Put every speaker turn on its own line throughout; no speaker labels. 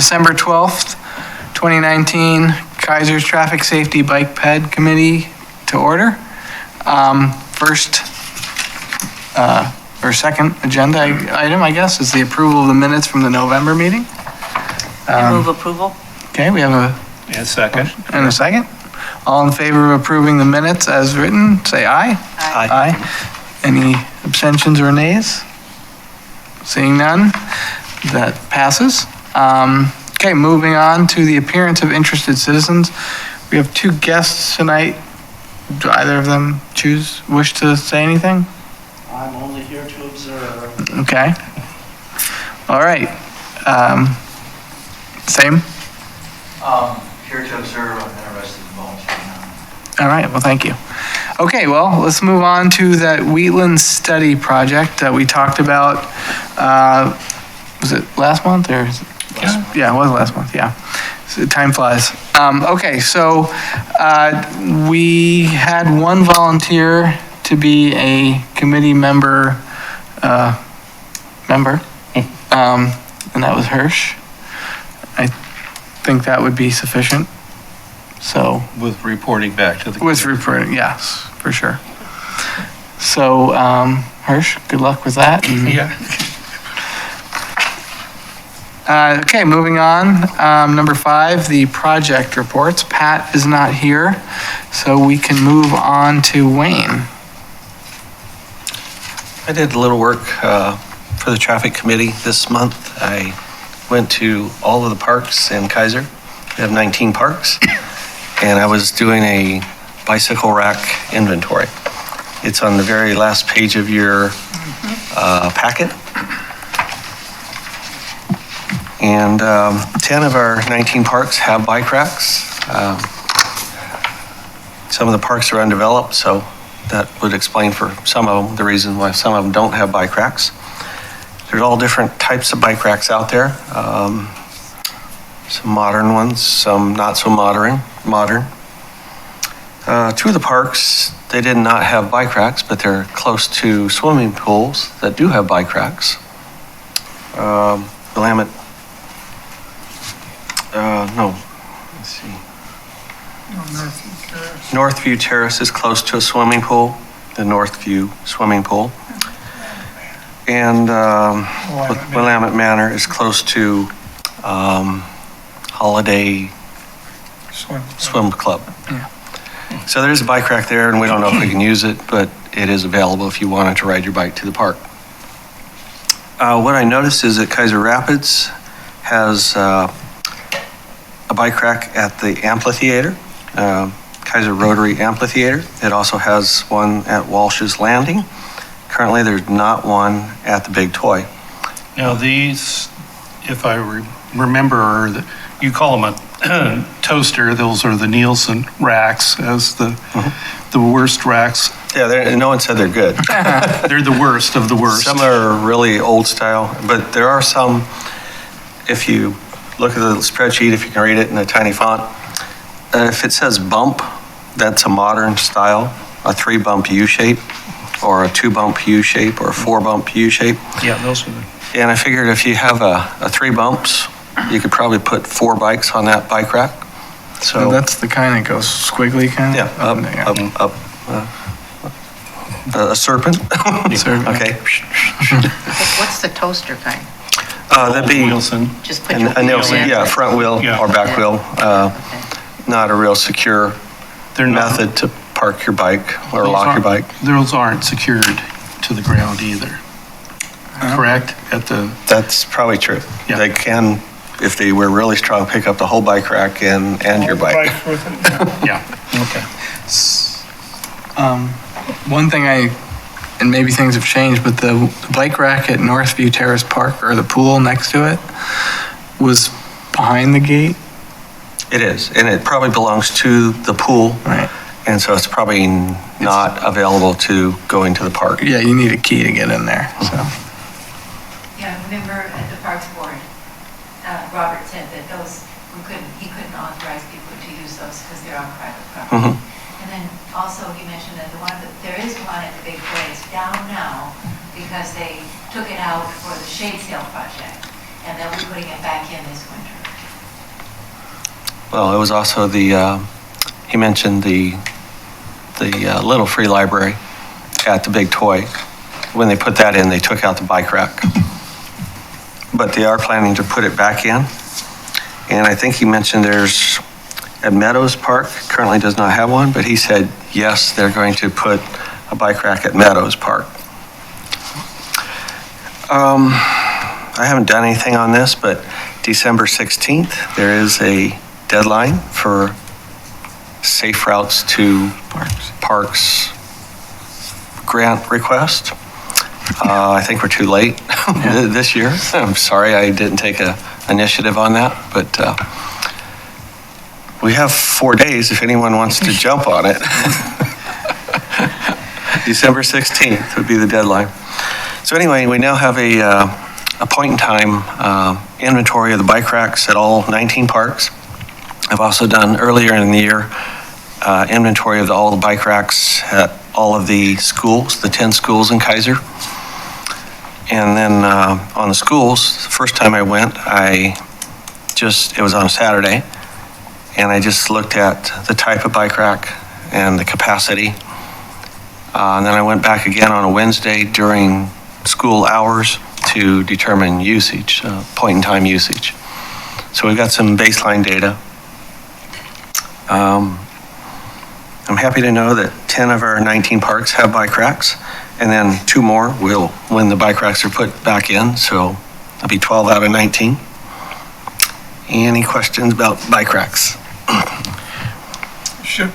December 12th, 2019, Kaiser's Traffic Safety Bike Ped Committee to order. First or second agenda item, I guess, is the approval of the minutes from the November meeting.
I move approval.
Okay, we have
And second.
a second. All in favor of approving the minutes as written, say aye.
Aye.
Aye. Any abstentions or nays? Seeing none, that passes. Okay, moving on to the appearance of interested citizens. We have two guests tonight. Do either of them wish to say anything?
I'm only here to observe.
Okay. All right. Same?
Here to observe, I'm interested in volunteering now.
All right, well, thank you. Okay, well, let's move on to that Wheatland study project that we talked about. Was it last month or? Yeah, it was last month, yeah. So time flies. Okay, so we had one volunteer to be a committee member, and that was Hirsch. I think that would be sufficient. So.
With reporting back to the.
With reporting, yes, for sure. So, Hirsch, good luck with that.
Yeah.
Okay, moving on. Number 5, the project reports. Pat is not here, so we can move on to Wayne.
I did a little work for the traffic committee this month. I went to all of the parks in Kaiser. We have 19 parks, and I was doing a bicycle rack inventory. It's on the very last page of your packet. And 10 of our 19 parks have bike racks. Some of the parks are undeveloped, so that would explain for some of them the reason why some of them don't have bike racks. There's all different types of bike racks out there. Some modern ones, some not so modern. 2 of the parks, they did not have bike racks, but they're close to swimming pools that do have bike racks. Willamette, no, let's see. Northview Terrace is close to a swimming pool, the Northview swimming pool. And Willamette Manor is close to Holiday Swim Club.
Yeah.
So there's a bike rack there, and we don't know if we can use it, but it is available if you wanted to ride your bike to the park. What I noticed is that Kaiser Rapids has a bike rack at the amphitheater, Kaiser Rotary Amphitheater. It also has one at Walsh's Landing. Currently, there's not one at the Big Toy.
Now these, if I remember, you call them a toaster. Those are the Nielsen racks as the worst racks.
Yeah, no one said they're good.
They're the worst of the worst.
Some are really old style, but there are some, if you look at the spreadsheet, if you can read it in a tiny font, if it says bump, that's a modern style, a 3-bump U-shape, or a 2-bump U-shape, or a 4-bump U-shape.
Yeah, those are the.
And I figured if you have a 3 bumps, you could probably put 4 bikes on that bike rack.
So that's the kind that goes squiggly kind of?
Yeah, up. A serpent.
Serpent.
Okay.
What's the toaster kind?
That'd be
Nielsen.
Just put your
a Nielsen,
in.
yeah, front wheel
Yeah.
or back wheel.
Okay.
Not a real secure
They're not.
method to park your bike or
Those
lock your
aren't-
bike.
Those aren't secured to the ground either. Correct? At the.
That's probably true.
Yeah.
They can, if they were really strong, pick up the whole bike rack and your bike.
Yeah. Okay.
One thing and maybe things have changed, but the bike rack at Northview Terrace Park, or the pool next to it, was behind the gate.
It is, and it probably belongs to the pool.
Right.
And so it's probably not available to go into the park.
Yeah, you need a key to get in there, so.
Yeah, remember at the Parks Board, Robert said that he couldn't authorize people to use those because they're on private property. And then also he mentioned that there is one at the Bikeways down now because they took it out for the shade sail project, and they'll be putting it back in this winter.
Well, it was also he mentioned the little free library at the big toy. When they put that in, they took out the bike rack. But they are planning to put it back in. And I think he mentioned there's, at Meadows Park, currently does not have one, but he said, yes, they're going to put a bike rack at Meadows Park. I haven't done anything on this, but December 16th, there is a deadline for safe routes to parks grant request. I think we're too late this year. I'm sorry I didn't take an initiative on that, but we have 4 days if anyone wants to jump on it. December 16th would be the deadline. So anyway, we now have a point in time inventory of the bike racks at all 19 parks. I've also done earlier in the year inventory of all the bike racks at all of the schools, the 10 schools in Kaiser. And then on the schools, the first time I went, it was on a Saturday, and I just looked at the type of bike rack and the capacity. And then I went back again on a Wednesday during school hours to determine usage, point-in-time usage. So we've got some baseline data. I'm happy to know that 10 of our 19 parks have bike racks, and then 2 more will when the bike racks are put back in, so that'll be 12 out of 19. Any questions about bike racks?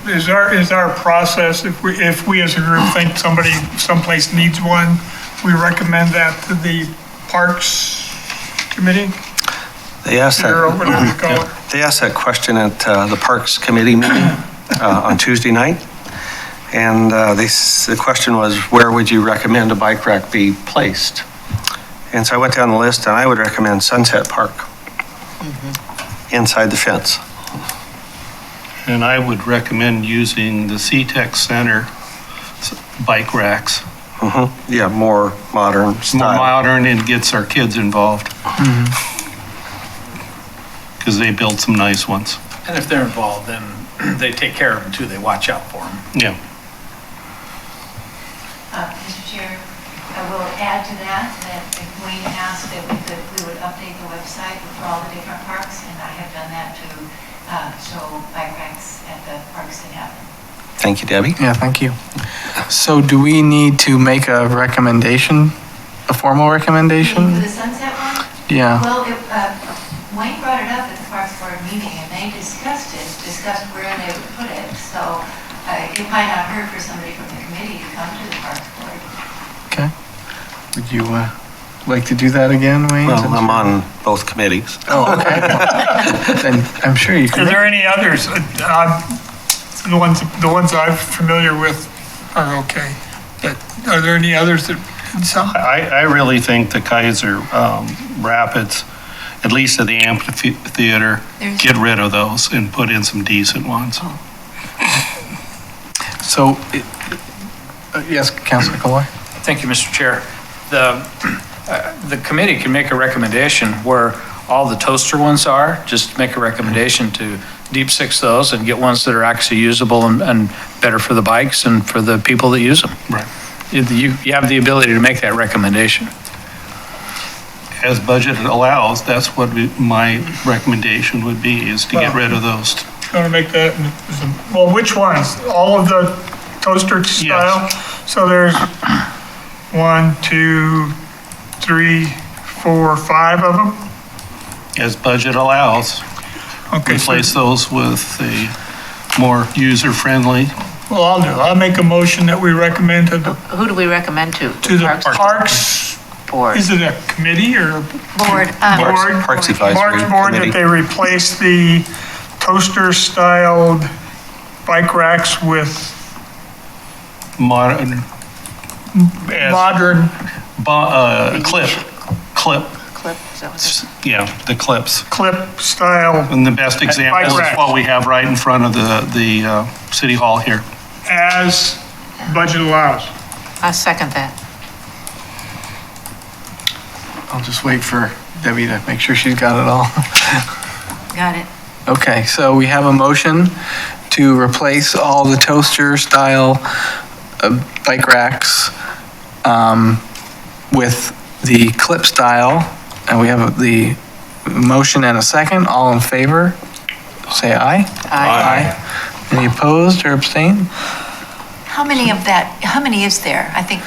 Is our process, if we as a group think someplace needs one, we recommend that to the Parks Committee?
They asked
Or whatever you call it.
They asked that question at the Parks Committee meeting on Tuesday night. And the question was, where would you recommend a bike rack be placed? And so I went down the list, and I would recommend Sunset Park, inside the fence.
And I would recommend using the CTEC Center bike racks.
Yeah, more modern
More
style.
modern and gets our kids involved. Because they build some nice ones.
And if they're involved, then they take care of them too. They watch out for them.
Yeah.
Mr. Chair, I will add to that Wayne asked that we would update the website for all the different parks, and I have done that to show bike racks at the parks that have them.
Thank you, Debbie.
Yeah, thank you. So do we need to make a recommendation, a formal
For
recommendation?
the Sunset one?
Yeah.
Well, Wayne brought it up at the Parks Board meeting, and they discussed where they would put it, so it might not hurt for somebody from the committee to come to the Parks Board.
Okay. Would you like to do that again, Wayne?
Well,
since
I'm
you're-
on both committees.
Oh, okay. Then I'm sure you
Is
could.
there any others? The ones I'm familiar with are okay. But are there any others that, some?
I really think the Kaiser Rapids, at least at the amphitheater, get rid of those and put in some decent ones.
So, yes, Councilor Colloy?
Thank you, Mr. Chair. The committee can make a recommendation where all the toaster ones are, just make a recommendation to deep six those and get ones that are actually usable and better for the bikes and for the people that use them.
Right.
You have the ability to make that recommendation.
As budget allows, that's what my recommendation would be, is to get rid of those.
Going to make that, well, which ones? All of the toaster style? So there's 1, 2, 3, 4, 5 of them?
As budget allows,
Okay, so,
replace those with a more user-friendly.
well, I'll make a motion that we recommend to the
Who do we recommend to?
the Parks,
Board.
is it a committee or a
Board.
board?
Parks Advisory
Parks Board, that
Committee.
they replace the toaster-styled bike racks with
Modern.
modern
Clip,
Clip, is that what it's?
yeah, the clips.
clip-style
And the best example is
racks.
what we have right in front of the City Hall here.
as budget allows.
I second that.
I'll just wait for Debbie to make sure she's got it all.
Got it.
Okay, so we have a motion to replace all the toaster-style bike racks with the clip style, and we have the motion and a second. All in favor, say aye.
Aye.
Any opposed or abstain?
How many is there? I think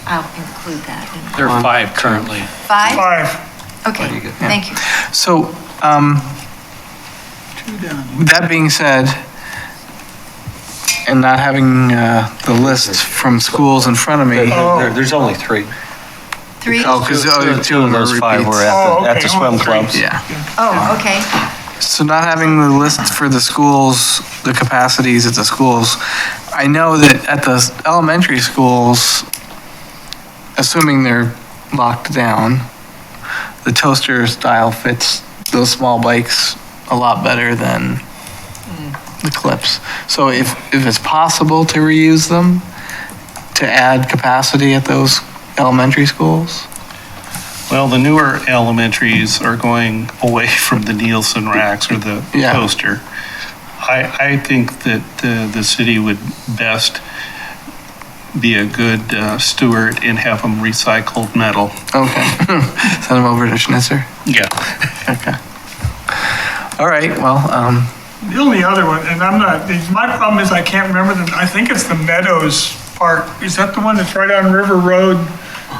I'll include that.
There are 5 currently.
5?
5.
Okay, thank you.
So, that being said, and not having the list from schools in front of me.
There's only 3.
3?
Oh, because two of them are
those 5 were
repeats.
at the swim clubs.
Yeah.
Oh, okay.
So not having the list for the schools, the capacities at the schools, I know that at the elementary schools, assuming they're locked down, the toaster style fits those small bikes a lot better than the clips. So if it's possible to reuse them, to add capacity at those elementary schools?
Well, the newer elementaries are going away from the Nielsen racks or the
Yeah.
toaster. I think that the city would best be a good steward and have them recycled metal.
Okay. Send them over to Schnitzer?
Yeah.
Okay. All right, well,
The only other one, and my problem is I can't remember I think it's the Meadows Park. Is that the one that's right on River Road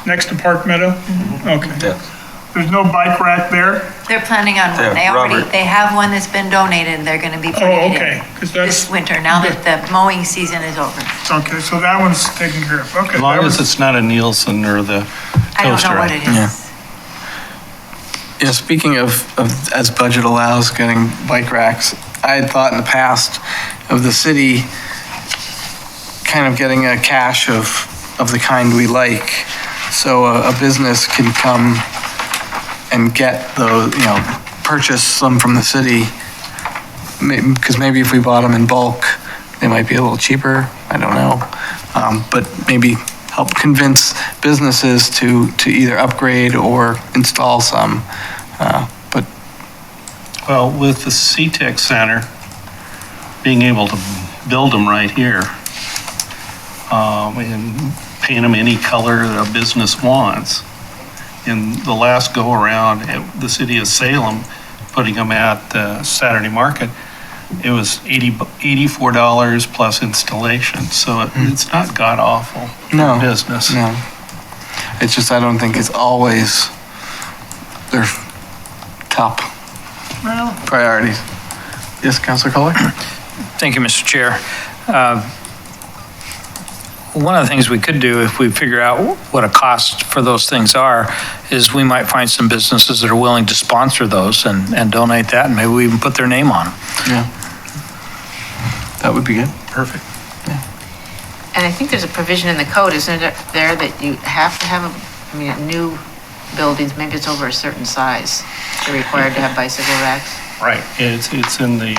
next to Park Meadow? Okay.
Yes.
There's no bike rack there?
They're planning on one.
Yeah, Robert.
They have one that's been donated, and they're gonna be putting
Oh,
it
okay.
in
'Cause that's,
this winter, now that the mowing season is over.
okay, so that one's taken care of. Okay.
As long
that
as
was-
it's not a Nielsen or the
I don't
toaster.
know what it
Yeah.
is.
you know, speaking of as budget allows, getting bike racks, I had thought in the past of the city kind of getting a cache of the kind we like. So a business can come and get those, you know, purchase them from the city. Because maybe if we bought them in bulk, they might be a little cheaper. I don't know. But maybe help convince businesses to either upgrade or install some. But
Well, with the CTEC Center, being able to build them right here, and paint them any color a business wants. In the last go-around at the city of Salem, putting them at the Saturday Market, it was $84 plus installation, so it's not god-awful
No,
business.
no. It's just, I don't think it's always their top
Well,
priorities. Yes, Councilor Kohler?
Thank you, Mr. Chair. One of the things we could do if we figure out what a cost for those things are is we might find some businesses that are willing to sponsor those and donate that, and maybe we even put their name on them.
Yeah. That would be good.
Perfect.
And I think there's a provision in the code, isn't it, there that you have to have, new buildings, maybe it's over a certain size, you're required to have bicycle racks?
Right, it's in the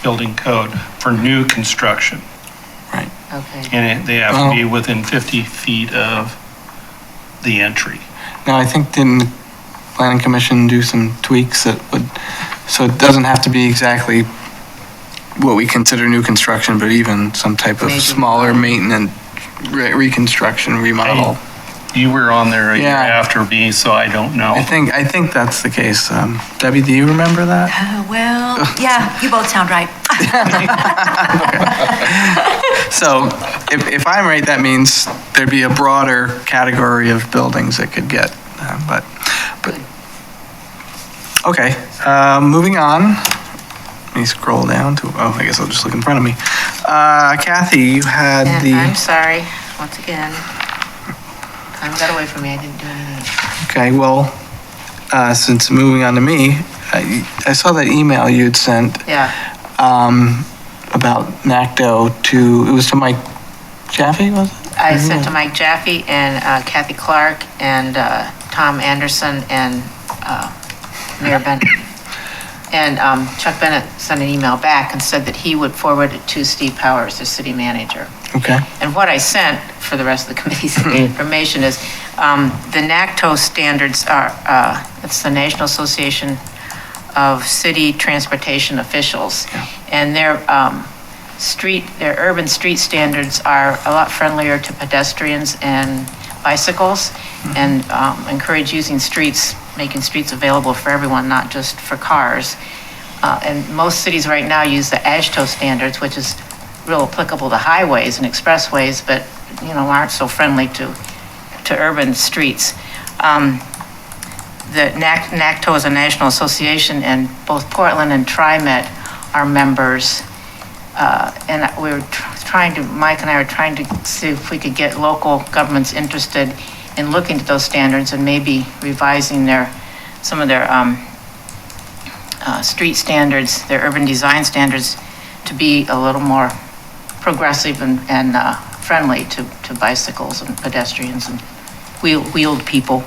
building code for new construction.
Okay.
And they have to be within 50 feet of the entry.
Now, I think didn't the Planning Commission do some tweaks that would, so it doesn't have to be exactly what we consider new construction, but even some type of
Major
smaller maintenance, reconstruction, remodel.
You were on there a year
Yeah.
after me, so I don't know.
I think that's the case. Debbie, do you remember that?
Well, yeah, you both sound right.
So if I'm right, that means there'd be a broader category of buildings that could get, but, okay, moving on. Let me scroll down to, I guess I'll just look in front of me. Kathy, you had
And
the,
I'm sorry, once again. Time got away from me, I didn't do anything.
okay, well, since moving on to me, I saw that email you'd sent
Yeah,
about NACDO it was to Mike Jaffe, was it?
I sent to Mike Jaffe and Kathy Clark and Tom Anderson and Mayor Bennett. And Chuck Bennett sent an email back and said that he would forward it to Steve Powers, the city manager.
Okay,
And what I sent for the rest of the committee's information is, the NACTO standards are, it's the National Association of city transportation officials. And their urban street standards are a lot friendlier to pedestrians and bicycles, and encourage using streets, making streets available for everyone, not just for cars. And most cities right now use the AASHTO standards, which is real applicable to highways and expressways, but, aren't so friendly to urban streets. The NACTO is a national association, and both Portland and TriMet are members. And Mike and I were trying to see if we could get local governments interested in looking at those standards and maybe revising some of their street standards, their urban design standards, to be a little more progressive and friendly to bicycles and pedestrians and wheeled people.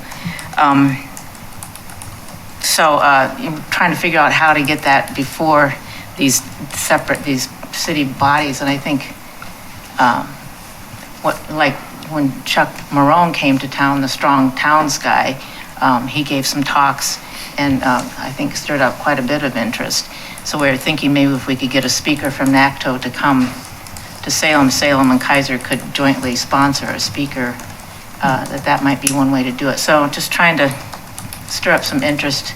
So I'm trying to figure out how to get that before these city bodies. And I think when Chuck Marone came to town, the Strong Towns guy, he gave some talks and I think stirred up quite a bit of interest. So we were thinking maybe if we could get a speaker from NACTO to come to Salem and Kaiser could jointly sponsor a speaker, that might be one way to do it. So just trying to stir up some interest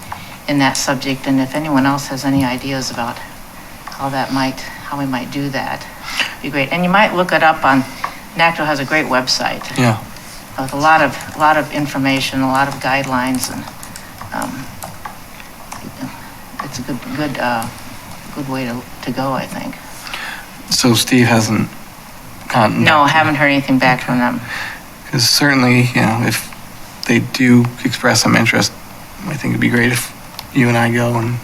in that subject, and if anyone else has any ideas about how we might do that, it'd be great. And you might look it up on, NACTO has a great website.
Yeah.
With a lot of information, a lot of guidelines, and it's a good way to go, I think.
So Steve hasn't gotten.
No, I haven't heard anything back from them.
Because certainly, if they do express some interest, I think it'd be great if you and I go and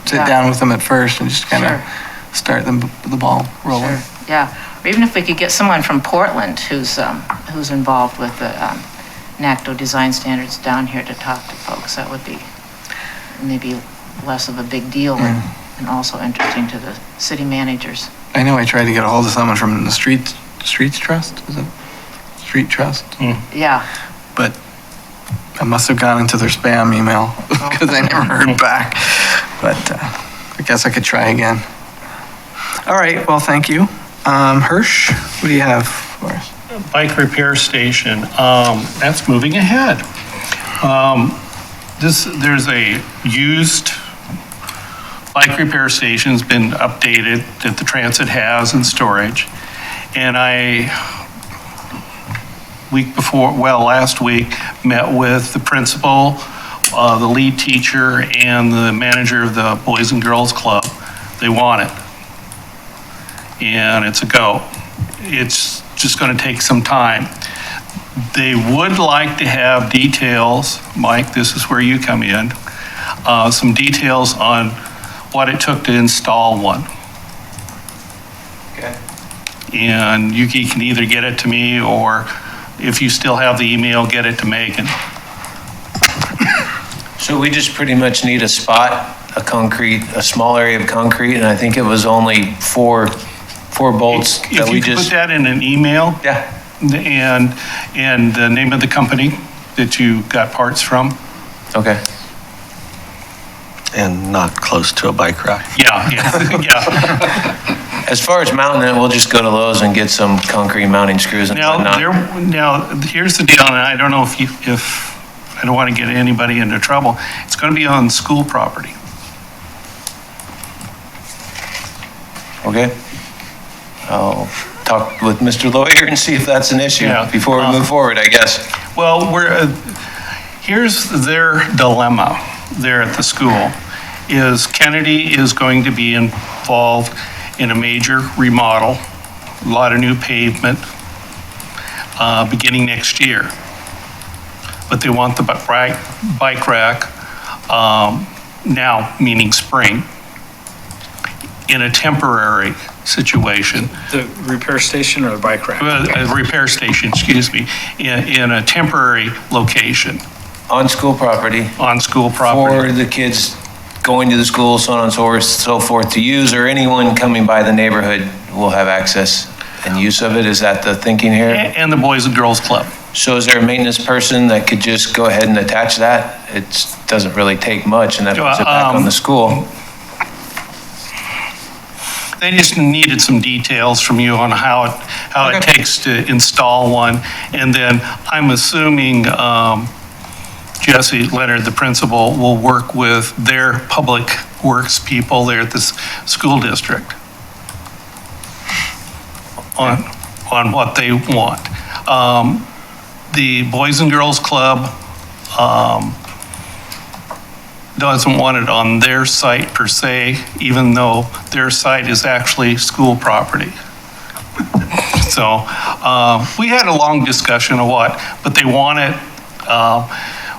sit down with them at first and just kind of start the ball rolling.
Sure. Yeah, or even if we could get someone from Portland who's involved with the NACTO design standards down here to talk to folks, that would be maybe less of a big deal and also interesting to the city managers.
I know I tried to get a hold of someone from the Streets Trust, is it? Street Trust?
Yeah.
But I must have gone into their spam email because I never heard back. But I guess I could try again. All right, well, thank you. Hirsch, what do you have for us?
Bike repair station, that's moving ahead. There's a used bike repair station's been updated that the transit has in storage. And last week, met with the principal, the lead teacher, and the manager of the Boys and Girls Club. They want it. And it's a go. It's just going to take some time. They would like to have details, Mike, this is where you come in, some details on what it took to install one.
Okay.
And you can either get it to me, or if you still have the email, get it to Megan.
So we just pretty much need a spot, a small area of concrete, and I think it was only four bolts
If
that we
you could
just.
put that in an email.
Yeah.
And the name of the company that you got parts from.
Okay.
And not close to a bike rack.
Yeah.
As far as mounting it, we'll just go to Lowe's and get some concrete mounting screws and whatnot.
Now, here's the deal, and I don't know if I don't want to get anybody into trouble. It's going to be on school property.
Okay. I'll talk with Mr. Lawyer and see if that's an issue before we move forward, I guess.
Well, here's their dilemma there at the school, is Kennedy is going to be involved in a major remodel, a lot of new pavement, beginning next year. But they want the bike rack now, meaning spring, in a temporary situation.
The repair station or the bike rack?
A repair station, excuse me, in a temporary location.
On school property.
On school property.
For the kids going to the school, so on and so forth to use, or anyone coming by the neighborhood will have access and use of it. Is that the thinking here?
And the Boys and Girls Club.
So is there a maintenance person that could just go ahead and attach that? It doesn't really take much, and that puts it back on the school.
They just needed some details from you on how it takes to install one. And then I'm assuming Jesse Leonard, the principal, will work with their public works people there at the school district on what they want. The Boys and Girls Club doesn't want it on their site per se, even though their site is actually school property. So we had a long discussion of but they want it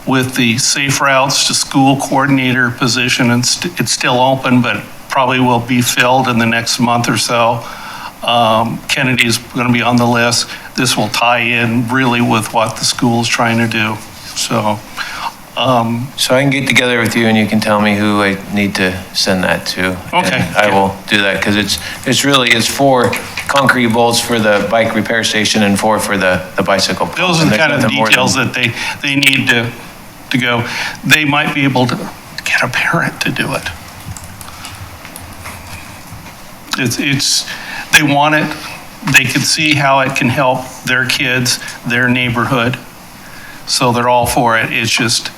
with the safe routes to school coordinator position, and it's still open, but probably will be filled in the next month or so. Kennedy's going to be on the list. This will tie in really with what the school is trying to do. So
So I can get together with you and you can tell me who I need to send that to.
Okay.
And I will do that because it's for concrete bolts for the bike repair station and for the bicycle.
those are the kind of details that they need to go. They might be able to get a parent to do it. They want it. They can see how it can help their kids, their neighborhood. So they're all for it. It's just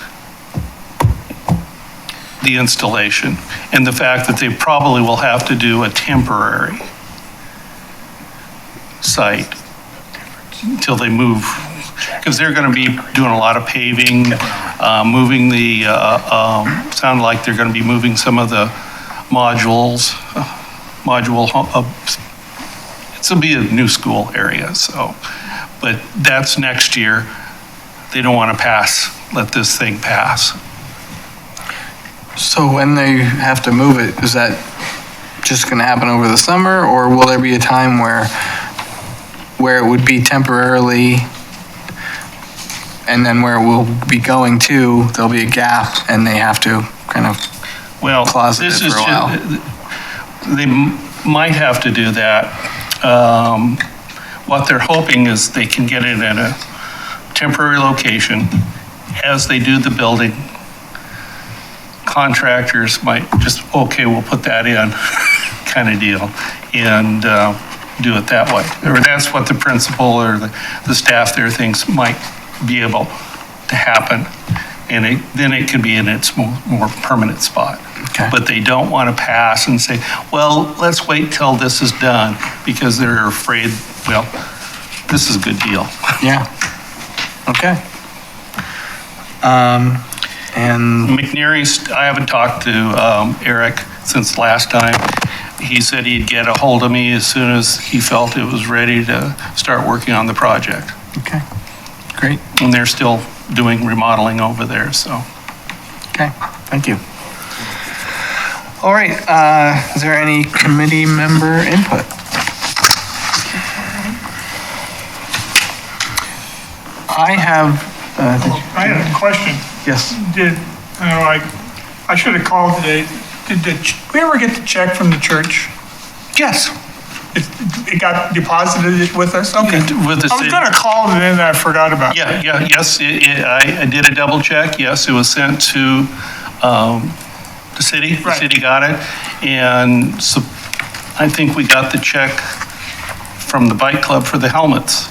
the installation and the fact that they probably will have to do a temporary site until they move, because they're going to be doing a lot of paving, moving the, sound like they're going to be moving some of the it'll be a new school area, so, but that's next year. They don't want to let this thing pass.
So when they have to move it, is that just going to happen over the summer, or will there be a time where it would be temporarily, and then where it will be going to, there'll be a gap and they have to kind of closet it for a while?
They might have to do that. What they're hoping is they can get it in a temporary location as they do the building. Contractors might just, okay, we'll put that in kind of deal and do it that way. Or that's what the principal or the staff there thinks might be able to happen. And then it could be in its more permanent spot.
Okay.
But they don't want to pass and say, well, let's wait till this is done, because they're afraid, well, this is a good deal.
Yeah. Okay. And
McNeary's, I haven't talked to Eric since last time. He said he'd get a hold of me as soon as he felt it was ready to start working on the project.
okay, great.
And they're still doing remodeling over there, so.
Okay, thank you. All right, is there any committee member input? I have,
I had a question.
yes,
I should have called today. Did we ever get the check from the church?
Yes.
It got deposited with us? Okay.
With the
I was
city.
gonna call and then I forgot about it.
Yes, I did a double check. Yes, it was sent to the city. The
Right.
city got it. And so I think we got the check from the bike club for the helmets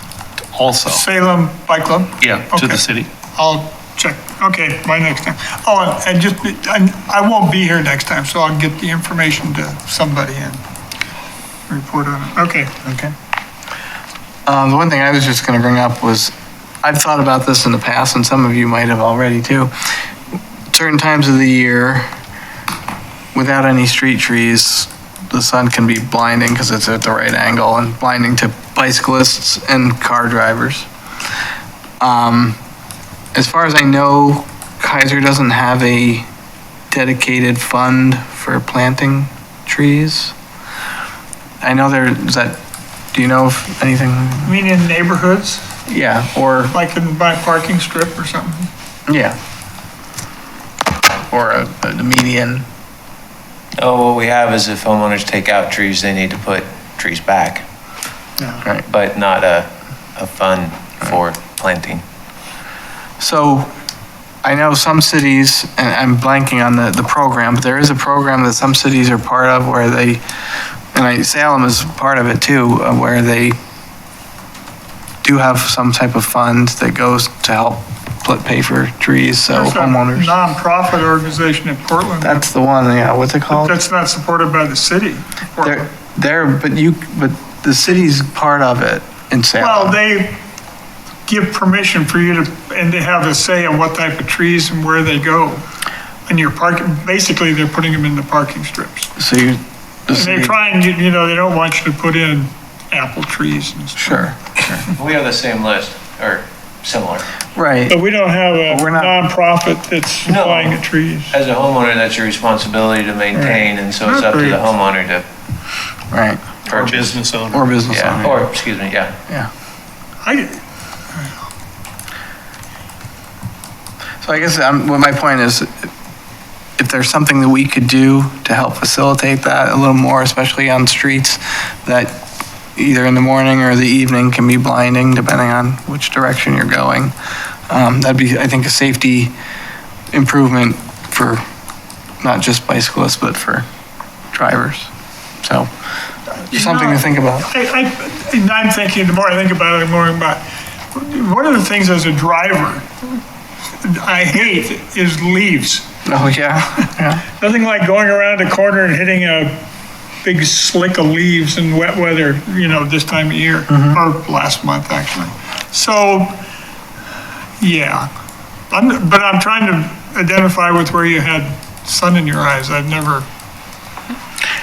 also.
Salem Bike Club?
Yeah, to
Okay.
the city.
I'll check. Okay, by next time. Oh, and I won't be here next time, so I'll get the information to somebody and report on it. Okay.
okay. The one thing I was just gonna bring up was, I've thought about this in the past, and some of you might have already too. Certain times of the year, without any street trees, the sun can be blinding because it's at the right angle, and blinding to bicyclists and car drivers. As far as I know, Kaiser doesn't have a dedicated fund for planting trees. I know do you know of anything?
I mean, in neighborhoods,
Yeah, or,
like in my parking strip or something?
yeah. Or a median.
Oh, what we have is if homeowners take out trees, they need to put trees back,
Right.
but not a fund for planting.
So I know some cities, and I'm blanking on the program, but there is a program that some cities are part of where they, Salem is part of it too, where they do have some type of fund that goes to help pay for trees, so
There's a
homeowners.
nonprofit organization in Portland.
That's the one, yeah, what's it called?
That's not supported by the city.
But the city's part of it in Salem.
Well, they give permission for you to, and they have a say on what type of trees and where they go. And you're parking, basically, they're putting them in the parking strips.
So you,
And they're trying, they don't want you to put in apple trees and stuff.
sure,
We have the same list, or similar.
right.
But we don't have a
But we're not-
nonprofit that's
No.
supplying the trees.
As a homeowner, that's your responsibility to maintain, and so it's up to the homeowner to
Right,
Or
purchase.
business owner.
or business
Yeah,
owner.
or, excuse me, yeah.
So I guess what my point is, if there's something that we could do to help facilitate that a little more, especially on streets that either in the morning or the evening can be blinding depending on which direction you're going, that'd be, I think, a safety improvement for not just bicyclists, but for drivers. So, something to think about.
I'm thinking, the more I think about it, the more about, one of the things as a driver I hate is leaves.
Oh, yeah, yeah.
Nothing like going around a corner and hitting a big slick of leaves in wet weather, this time of year, or last month, actually. So, yeah. But I'm trying to identify with where you had sun in your eyes.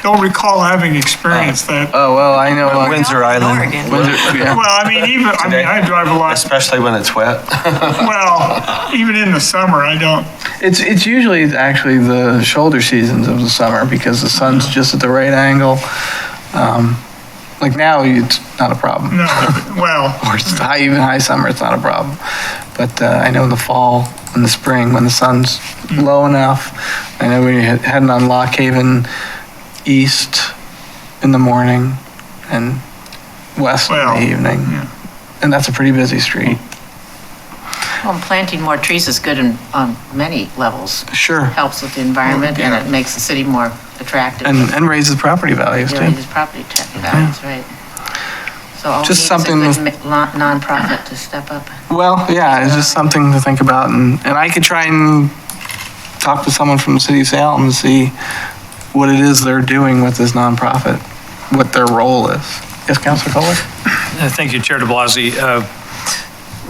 Don't recall having experienced that.
Oh, well, I know.
Windsor Island,
Yeah.
Well, I drive a lot.
especially when it's wet.
Well, even in the summer, I don't.
It's usually actually the shoulder seasons of the summer because the sun's just at the right angle. Like now, it's not a problem.
No, well,
Or it's even high summer, it's not a problem. But I know in the fall and the spring, when the sun's low enough, I know when you're heading on Lock Haven east in the morning and west in
Well,
the evening. And that's a pretty busy street.
Well, and planting more trees is good on many levels.
Sure.
Helps with the environment and it makes the city more attractive.
And raises property values
Yeah,
too.
raises property tax values, right. So all we
Just
need
something
is a good nonprofit to step up.
Well, yeah, it's just something to think about, and I could try and talk to someone from the city of Salem and see what it is they're doing with this nonprofit, what their role is. Yes, Councilor Kohler?
Thank you, Chair de Blasi.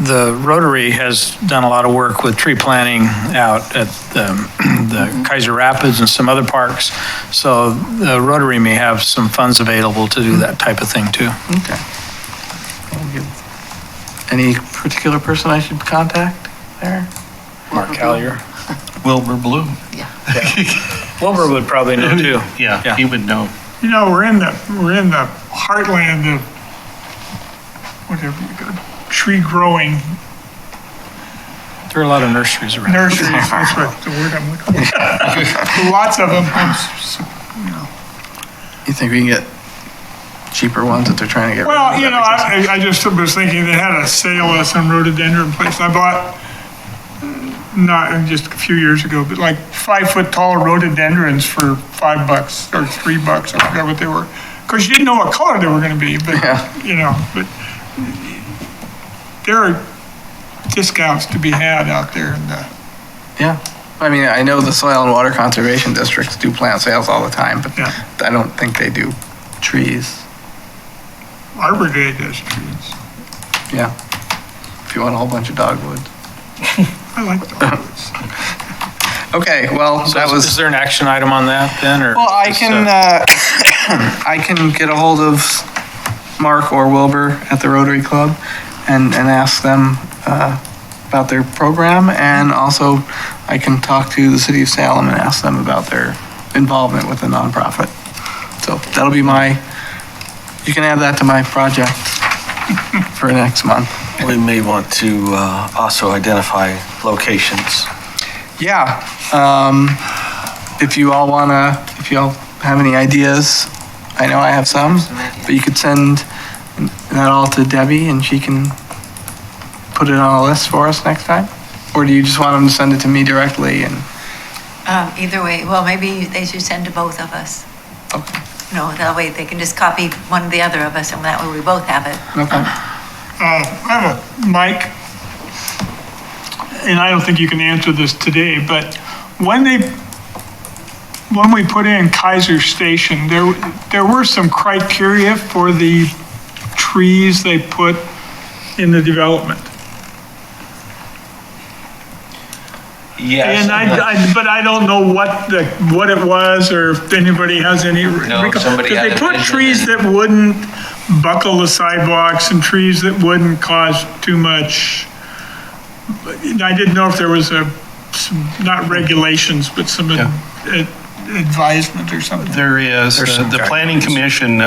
The Rotary has done a lot of work with tree planting out at the Kaiser Rapids and some other parks. So the Rotary may have some funds available to do that type of thing too.
Okay. Any particular person I should contact there?
Mark Collier.
Wilbur Bloom.
Wilbur would probably know too.
Yeah, he would know.
we're in the heartland of whatever you got, tree growing
There are a lot of nurseries around.
nurseries. That's what the word I'm looking for. Lots of them.
You think we can get cheaper ones that they're trying to get rid
Well,
of?
I just was thinking they had a sale at some rhododendron place. I bought, not just a few years ago, but like 5-foot tall rhododendrons for $5 or $3. I forgot what they were. Of course, you didn't know what color they were going to be, but, but there are discounts to be had out there in the.
Yeah. I mean, I know the soil and water conservation districts do plant sales all the time, but
Yeah.
I don't think they do trees.
Arbor Day does trees.
Yeah. If you want a whole bunch of dogwoods.
I like dogwoods.
Okay, well,
So
that
is
was.
there an action item on that then, or?
Well, I
just,
can, I can get a hold of Mark or Wilbur at the Rotary Club and ask them about their program, and also I can talk to the city of Salem and ask them about their involvement with the nonprofit. So that'll be you can add that to my project for next month.
We may want to also identify locations.
Yeah, if you all have any ideas, I know I have some, but you could send that all to Debbie and she can put it on a list for us next time? Or do you just want them to send it to me directly and?
Either way, well, maybe they should send to both of us.
Okay.
That way they can just copy one or the other of us, and that way we both have it.
Okay.
I have a, Mike, and I don't think you can answer this today, but when we put in Kaiser Station, there were some criteria for the trees they put in the development.
Yes.
And but I don't know what it was, or if anybody has any.
No, somebody had
Because they
a
put
vision
trees
and-
that wouldn't buckle the sidewalks and trees that wouldn't cause too much. I didn't know if there was not regulations, but some advisement or something.
There is. The Planning Commission,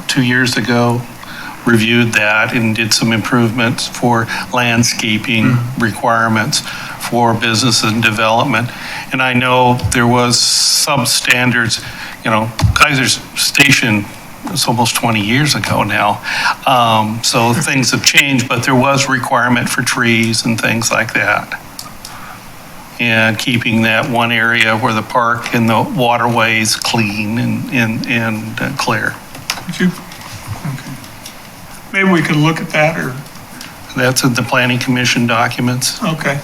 2 years ago, reviewed that and did some improvements for landscaping requirements for business and development. And I know there was some standards, Kaiser Station was almost 20 years ago now. So things have changed, but there was requirement for trees and things like that. And keeping that one area where the park and the waterways clean and clear.
Could you? Okay. Maybe we could look at that, or,
That's in the Planning Commission documents.
okay.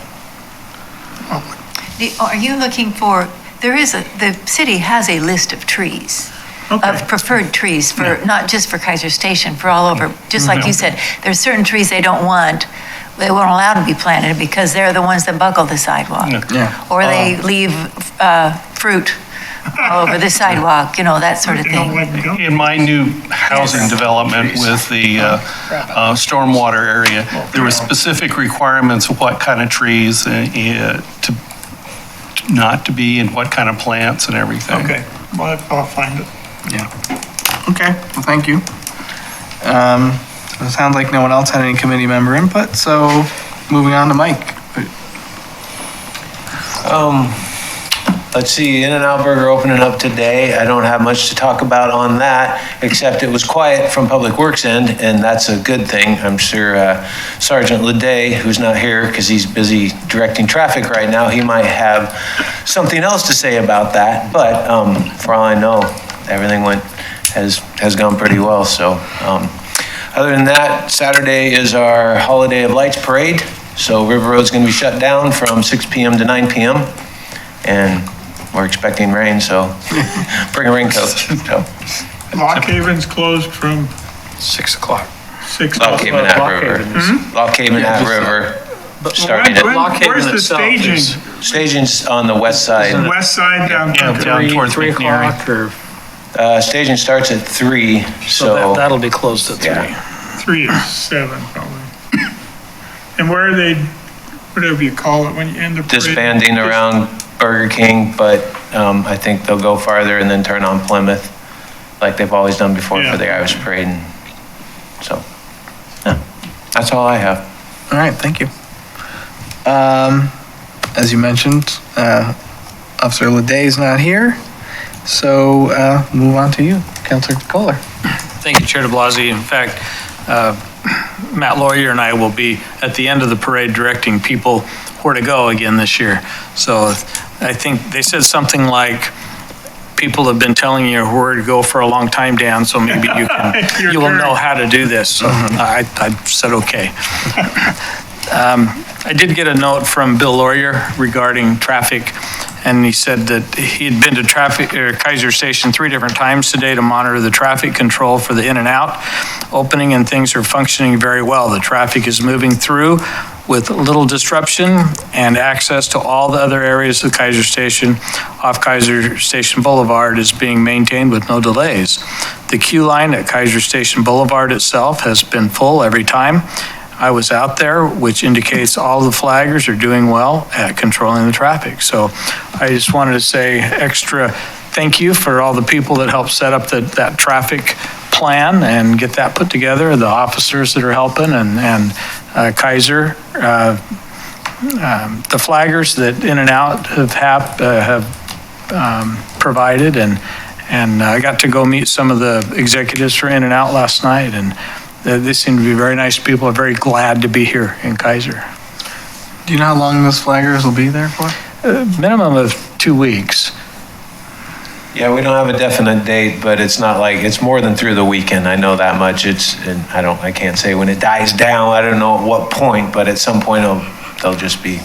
Are you looking for, the city has a list of trees,
Okay.
of preferred trees for, not just for Kaiser Station, for all over. Just like you said, there's certain trees they don't want, they won't allow to be planted because they're the ones that buckle the sidewalk.
Yeah.
Or they leave fruit all over the sidewalk, that sort of
They don't
thing.
let them go.
In my new housing development with the stormwater area, there were specific requirements of what kind of trees not to be and what kind of plants and everything.
Okay, well, I'll find it.
Yeah. Okay, well, thank you. It sounds like no one else had any committee member input, so moving on to Mike.
Let's see, In-N-Out Burger opening up today. I don't have much to talk about on that, except it was quiet from Public Works end, and that's a good thing. I'm sure Sergeant Leday, who's not here because he's busy directing traffic right now, he might have something else to say about that. But for all I know, everything has gone pretty well. So other than that, Saturday is our Holiday of Lights parade. So River Road's going to be shut down from 6 p.m. to 9 p.m. And we're expecting rain, so bring a raincoat. So,
Lock Haven's closed from
6 o'clock.
6.
Lock Haven at
Lock
River.
Haven is-
Lock Haven at River. Starting at,
Lock Haven
Where's the
itself
staging?
is-
staging's on the west side.
West side down.
Yeah, down towards
3
McNary.
o'clock or,
Staging starts at 3,
so
so
that'll be closed at 3.
Yeah.
3 to 7 probably. And where are they, whatever you call it, when you end the parade?
disbanding around Burger King, but I think they'll go farther and then turn on Plymouth, like they've always done before
Yeah.
for the Irish Parade. And so, yeah, that's all I have.
All right, thank you. As you mentioned, Officer Leday is not here, so move on to you, Councilor Kohler.
Thank you, Chair de Blasi. In fact, Matt Lawyer and I will be at the end of the parade directing people where to go again this year. So I think they said something like, people have been telling you where to go for a long time, Dan, so maybe you will know how to do this. So I said, okay. I did get a note from Bill Lawyer regarding traffic, and he said that he had been to Kaiser Station 3 different times today to monitor the traffic control for the in and out opening, and things are functioning very well. The traffic is moving through with little disruption, and access to all the other areas of Kaiser Station off Kaiser Station Boulevard is being maintained with no delays. The queue line at Kaiser Station Boulevard itself has been full every time I was out there, which indicates all the flaggers are doing well at controlling the traffic. So I just wanted to say extra thank you for all the people that helped set up that traffic plan and get that put together, the officers that are helping, and Kaiser, the flaggers that In and Out have provided, and I got to go meet some of the executives for In and Out last night, and They seem to be very nice people, very glad to be here in Kaiser.
Do you know how long those flaggers will be there for?
Minimum of 2 weeks.
Yeah, we don't have a definite date, but it's not like, it's more than through the weekend. I know that much. And I can't say when it dies down. I don't know at what point, but at some point they'll just be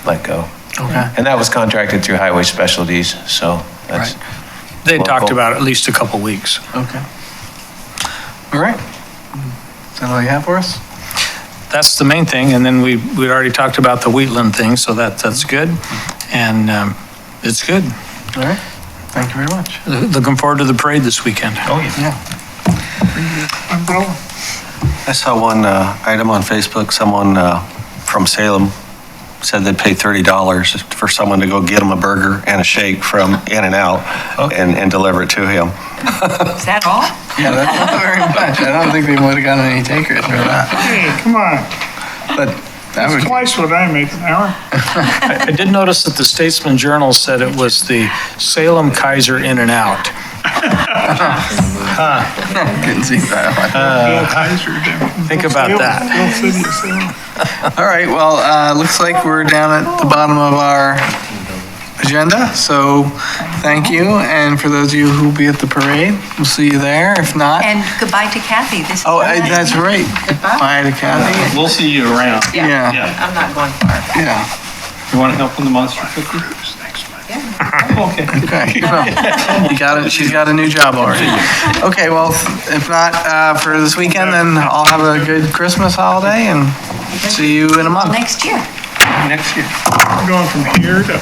let go.
Okay.
And that was contracted through Highway Specialties, so that's.
They talked
local.
about at least a couple weeks.
Okay. All right. Is that all you have for us?
That's the main thing, and then we already talked about the Wheatland thing, so that's good, and it's good.
All right. Thank you very much.
Looking forward to the parade this weekend.
Oh, yeah.
Umbrella.
I saw one item on Facebook, someone from Salem said they'd pay $30 for someone to go get them a burger and a shake from In-N-Out and deliver it to him.
Is that all?
Yeah, that's not very much. I don't think they would have gotten any takers for that.
Hey, come on.
But that
That's
would,
twice what I make an hour.
I did notice that the Statesman Journal said it was the Salem Kaiser In-N-Out.
couldn't see that one.
Think about that.
Little city of Salem.
All right, well, looks like we're down at the bottom of our agenda, so thank you. And for those of you who'll be at the parade, we'll see you there. If not,
And goodbye to Kathy. This is
oh,
her last
that's
meeting.
right. Bye to Kathy.
We'll see you around.
Yeah.
I'm not going far.
Yeah,
You want to help in the monster cookie? Okay.
okay. Well, you got it. She's got a new job already. Okay, well, if not for this weekend, then I'll have a good Christmas holiday and see you in a month.
Next year.
Next year.
I'm going from here to